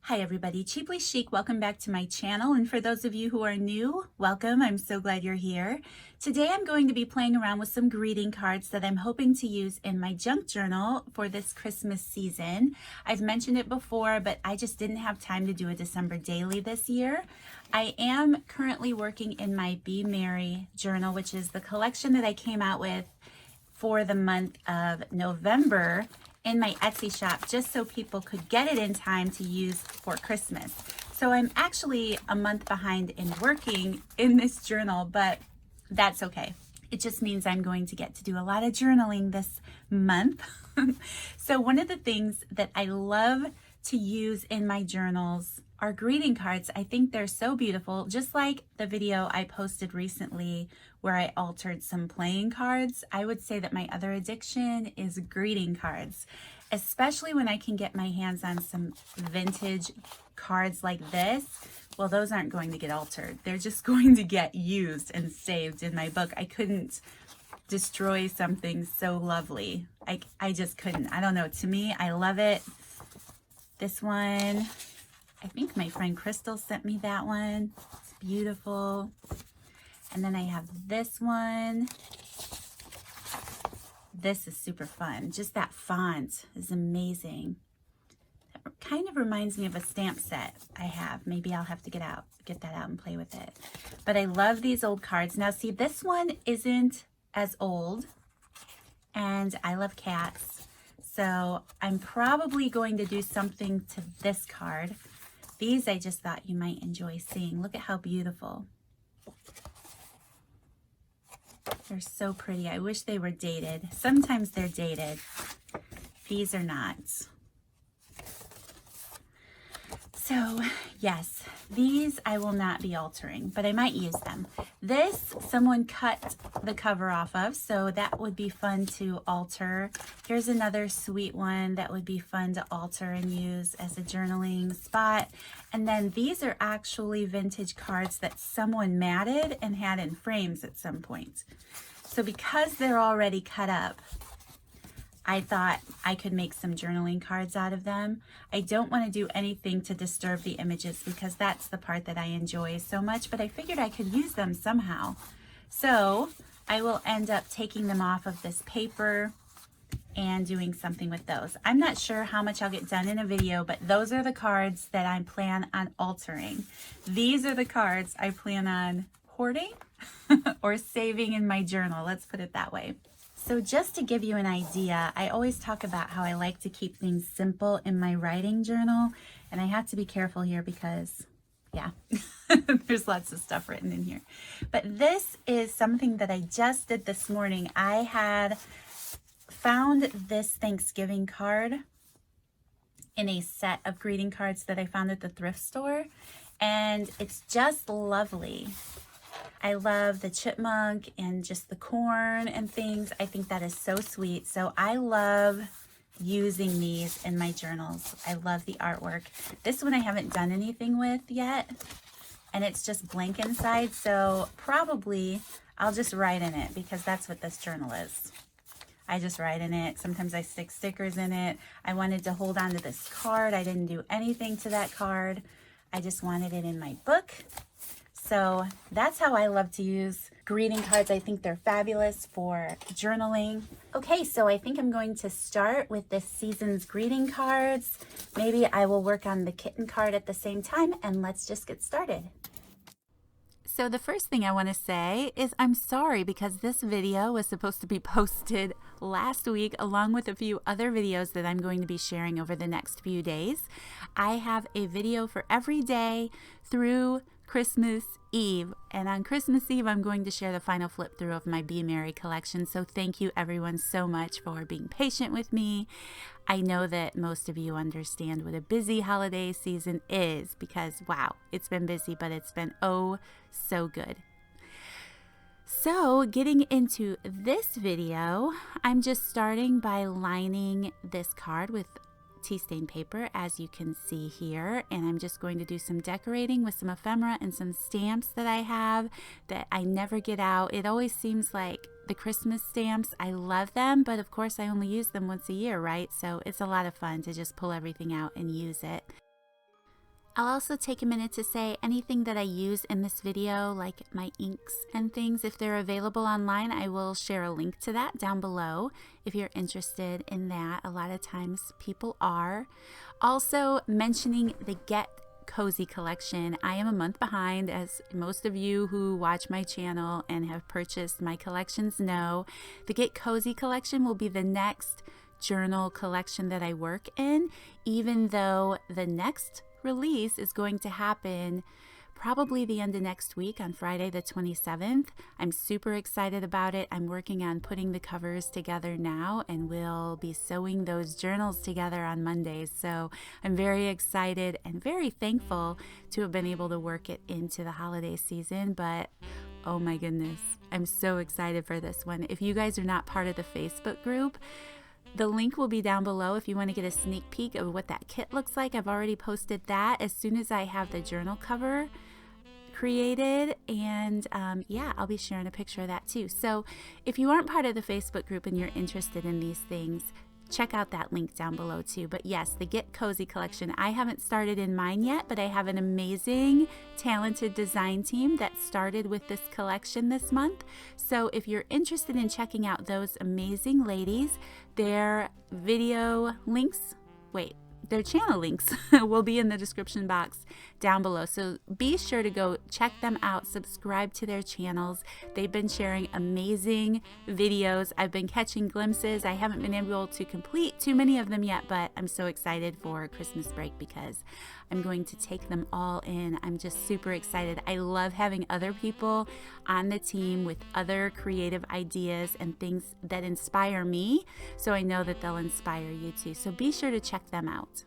Hi everybody, Cheaply Chic, welcome back to my channel, and for those of you who are new, welcome. I'm so glad you're here. Today I'm going to be playing around with some greeting cards that I'm hoping to use in my junk journal for this Christmas season. I've mentioned it before, but I just didn't have time to do a December daily this year. I am currently working in my Be Merry journal, which is the collection that I came out with for the month of November in my Etsy shop, just so people could get it in time to use for Christmas. So I'm actually a month behind in working in this journal, but that's okay. It just means I'm going to get to do a lot of journaling this month. So one of the things that I love to use in my journals are greeting cards. I think they're so beautiful, just like the video I posted recently where I altered some playing cards. I would say that my other addiction is greeting cards, especially when I can get my hands on some vintage cards like this. Well, those aren't going to get altered. They're just going to get used and saved in my book. I couldn't destroy something so lovely. I just couldn't. I don't know. To me, I love it. This one, I think my friend Crystal sent me that one. It's beautiful. And then I have this one. This is super fun. Just that font is amazing. That kind of reminds me of a stamp set I have. Maybe I'll have to get that out and play with it. But I love these old cards. Now see, this one isn't as old, and I love cats. So I'm probably going to do something to this card. These I just thought you might enjoy seeing. Look at how beautiful. They're so pretty. I wish they were dated. Sometimes they're dated. These are not. So yes, these I will not be altering, but I might use them. This, someone cut the cover off of, so that would be fun to alter. Here's another sweet one that would be fun to alter and use as a journaling spot. And then these are actually vintage cards that someone matted and had in frames at some point. So because they're already cut up, I thought I could make some journaling cards out of them. I don't want to do anything to disturb the images because that's the part that I enjoy so much, but I figured I could use them somehow. So I will end up taking them off of this paper and doing something with those. I'm not sure how much I'll get done in a video, but those are the cards that I plan on altering. These are the cards I plan on hoarding or saving in my journal. Let's put it that way. So just to give you an idea, I always talk about how I like to keep things simple in my writing journal. And I have to be careful here because, yeah, there's lots of stuff written in here. But this is something that I just did this morning. I had found this Thanksgiving card in a set of greeting cards that I found at the thrift store. And it's just lovely. I love the chipmunk and just the corn and things. I think that is so sweet. So I love using these in my journals. I love the artwork. This one I haven't done anything with yet, and it's just blank inside. So probably I'll just write in it because that's what this journal is. I just write in it. Sometimes I stick stickers in it. I wanted to hold on to this card. I didn't do anything to that card. I just wanted it in my book. So that's how I love to use greeting cards. I think they're fabulous for journaling. Okay, so I think I'm going to start with this season's greeting cards. Maybe I will work on the kitten card at the same time, and let's just get started. So the first thing I want to say is I'm sorry because this video was supposed to be posted last week along with a few other videos that I'm going to be sharing over the next few days. I have a video for every day through Christmas Eve, and on Christmas Eve I'm going to share the final flip through of my Be Merry collection. So thank you everyone so much for being patient with me. I know that most of you understand what a busy holiday season is because wow, it's been busy, but it's been oh so good. So getting into this video, I'm just starting by lining this card with tea stain paper, as you can see here, and I'm just going to do some decorating with some ephemera and some stamps that I have that I never get out. It always seems like the Christmas stamps, I love them, but of course I only use them once a year, right? So it's a lot of fun to just pull everything out and use it. I'll also take a minute to say anything that I use in this video, like my inks and things, if they're available online, I will share a link to that down below if you're interested in that. A lot of times people are. Also mentioning the Get Cozy collection. I am a month behind, as most of you who watch my channel and have purchased my collections know. The Get Cozy collection will be the next journal collection that I work in, even though the next release is going to happen probably the end of next week on Friday the 27th. I'm super excited about it. I'm working on putting the covers together now, and we'll be sewing those journals together on Mondays. So I'm very excited and very thankful to have been able to work it into the holiday season. But oh my goodness, I'm so excited for this one. If you guys are not part of the Facebook group, the link will be down below if you want to get a sneak peek of what that kit looks like. I've already posted that as soon as I have the journal cover created, and yeah, I'll be sharing a picture of that too. So if you aren't part of the Facebook group and you're interested in these things, check out that link down below too. But yes, the Get Cozy collection, I haven't started in mine yet, but I have an amazing, talented design team that started with this collection this month. So if you're interested in checking out those amazing ladies, their video links, their channel links will be in the description box down below. So be sure to go check them out, subscribe to their channels. They've been sharing amazing videos. I've been catching glimpses. I haven't been able to complete too many of them yet, but I'm so excited for Christmas break because I'm going to take them all in. I'm just super excited. I love having other people on the team with other creative ideas and things that inspire me. So I know that they'll inspire you too. So be sure to check them out.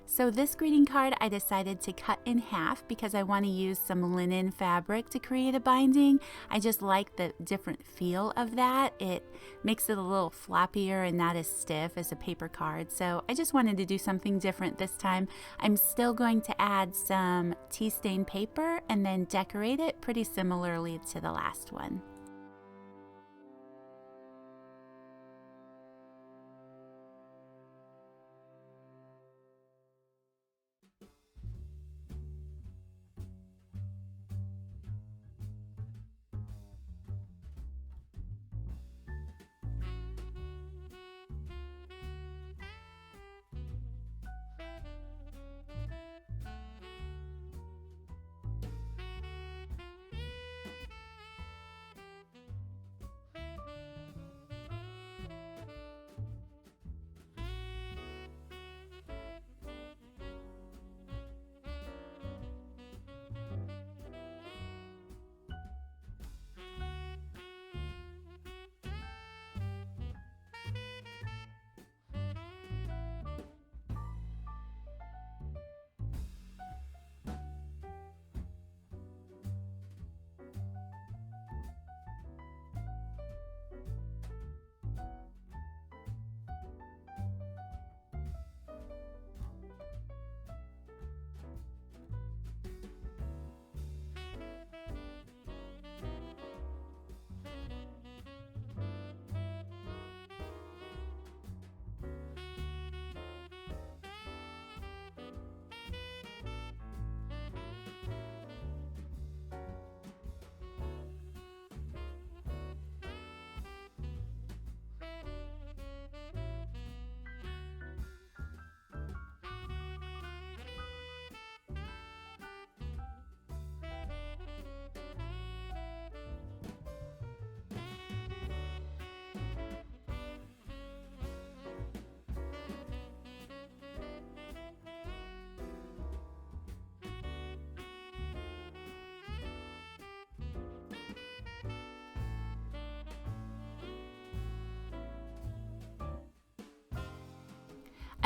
So this greeting card I decided to cut in half because I want to use some linen fabric to create a binding. I just like the different feel of that. It makes it a little floppier and not as stiff as a paper card. So I just wanted to do something different this time. I'm still going to add some tea stain paper and then decorate it pretty similarly to the last one.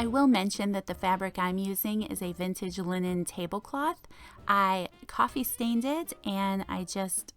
I will mention that the fabric I'm using is a vintage linen tablecloth. I coffee stained it and I just,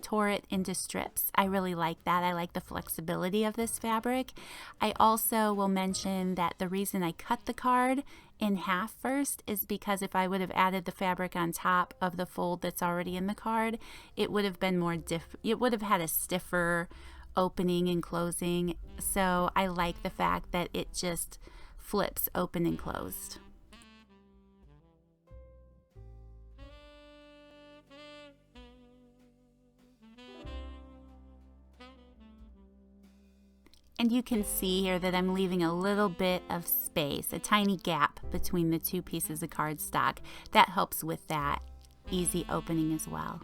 tore it into strips. I really like that. I like the flexibility of this fabric. I also will mention that the reason I cut the card in half first is because if I would have added the fabric on top of the fold that's already in the card, it would have been it would have had a stiffer opening and closing. So I like the fact that it just flips open and closed. And you can see here that I'm leaving a little bit of space, a tiny gap between the two pieces of cardstock. That helps with that easy opening as well.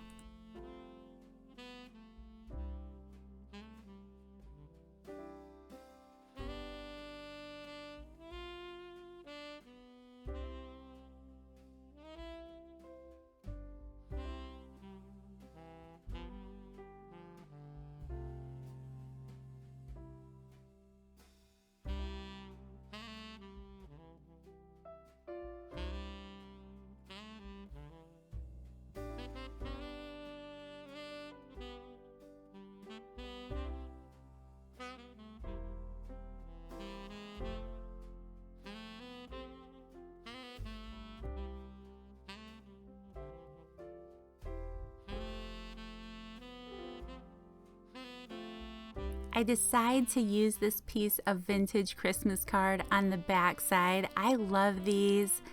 I decide to use this piece of vintage Christmas card on the back side. I love these,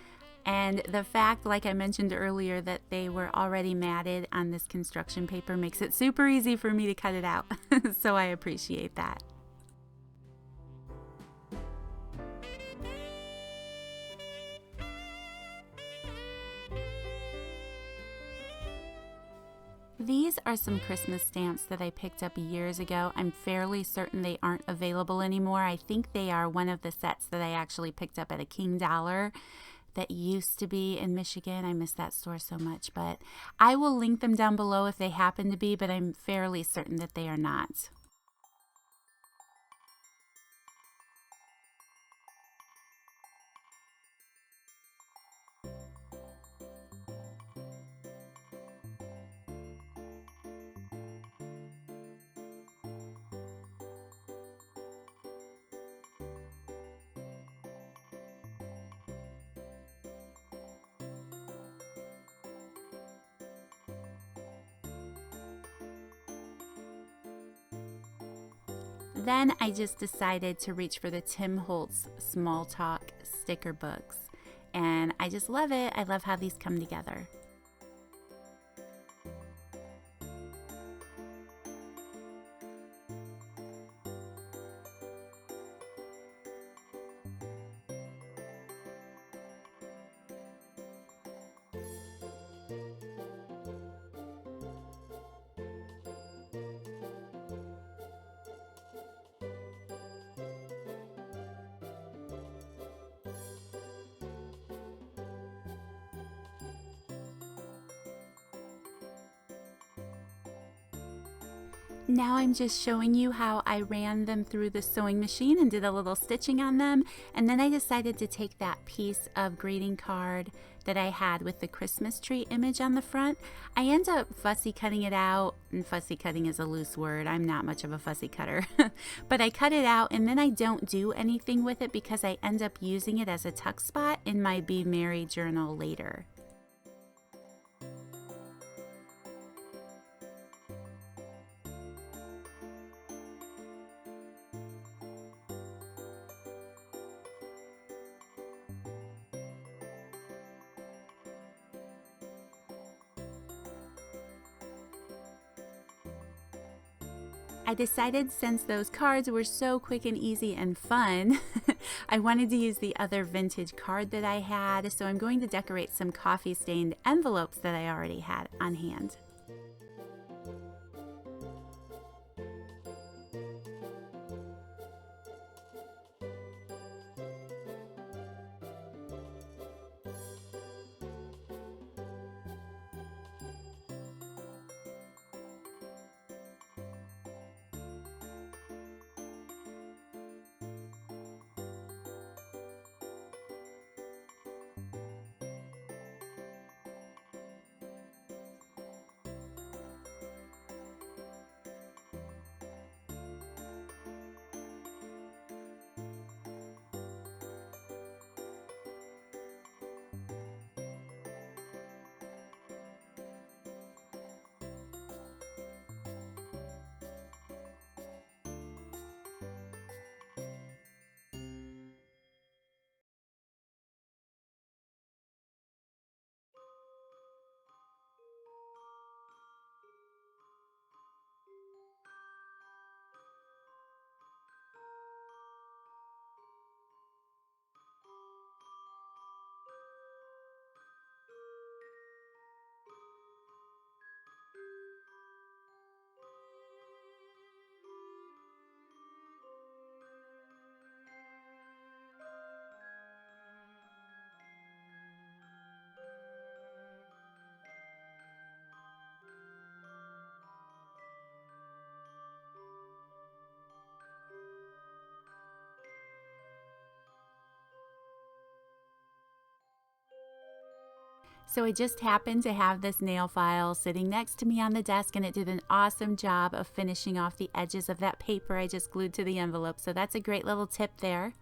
and the fact, like I mentioned earlier, that they were already matted on this construction paper makes it super easy for me to cut it out. So I appreciate that. These are some Christmas stamps that I picked up years ago. I'm fairly certain they aren't available anymore. I think they are one of the sets that I actually picked up at a King Dollar that used to be in Michigan. I miss that store so much, but I will link them down below if they happen to be, but I'm fairly certain that they are not. Then I just decided to reach for the Tim Holtz Small Talk sticker books, and I just love it. I love how these come together. Now I'm just showing you how I ran them through the sewing machine and did a little stitching on them, and then I decided to take that piece of greeting card that I had with the Christmas tree image on the front. I end up fussy cutting it out, and fussy cutting is a loose word. I'm not much of a fussy cutter. But I cut it out and then I don't do anything with it because I end up using it as a tuck spot in my Be Merry journal later. I decided since those cards were so quick and easy and fun, I wanted to use the other vintage card that I had, so I'm going to decorate some coffee stained envelopes that I already had on hand. So I just happened to have this nail file sitting next to me on the desk, and it did an awesome job of finishing off the edges of that paper I just glued to the envelope. So that's a great little tip there.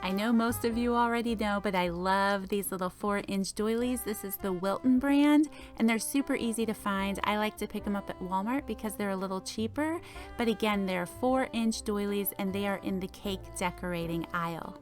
I know most of you already know, but I love these little 4-inch doilies. This is the Wilton brand, and they're super easy to find. I like to pick them up at Walmart because they're a little cheaper. But again, they're 4-inch doilies, and they are in the cake decorating aisle.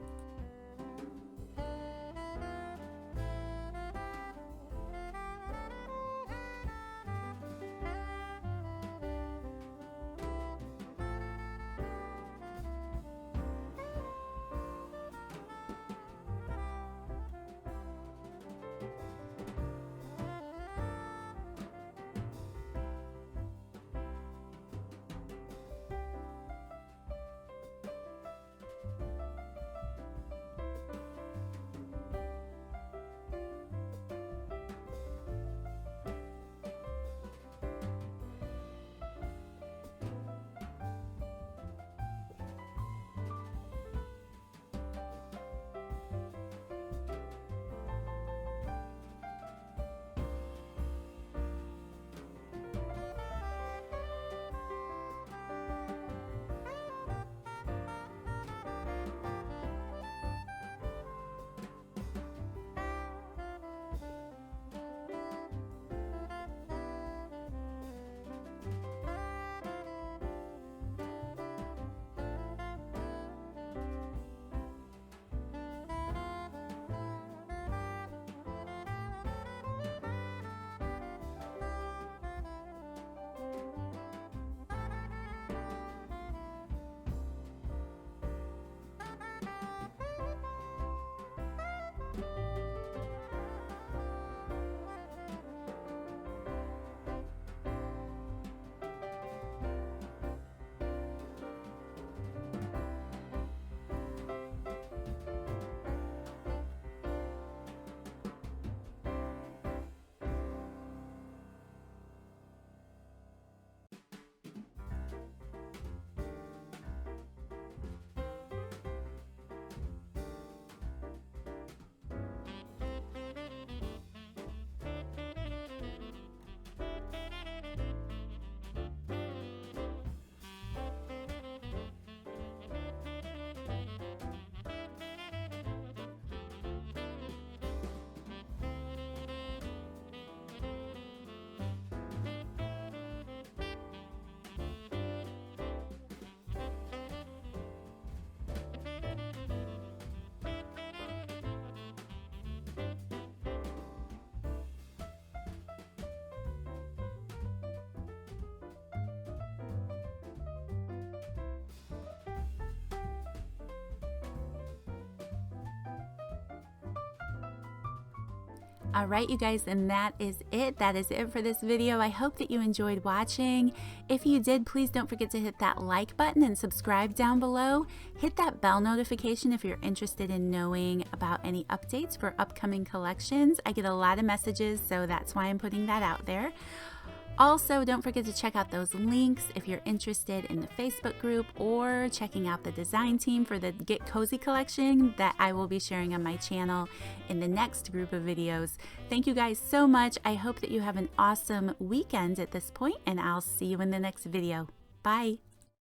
All right, you guys, and that is it. That is it for this video. I hope that you enjoyed watching. If you did, please don't forget to hit that like button and subscribe down below. Hit that bell notification if you're interested in knowing about any updates for upcoming collections. I get a lot of messages, so that's why I'm putting that out there. Also, don't forget to check out those links if you're interested in the Facebook group or checking out the design team for the Get Cozy collection that I will be sharing on my channel in the next group of videos. Thank you guys so much. I hope that you have an awesome weekend at this point, and I'll see you in the next video. Bye.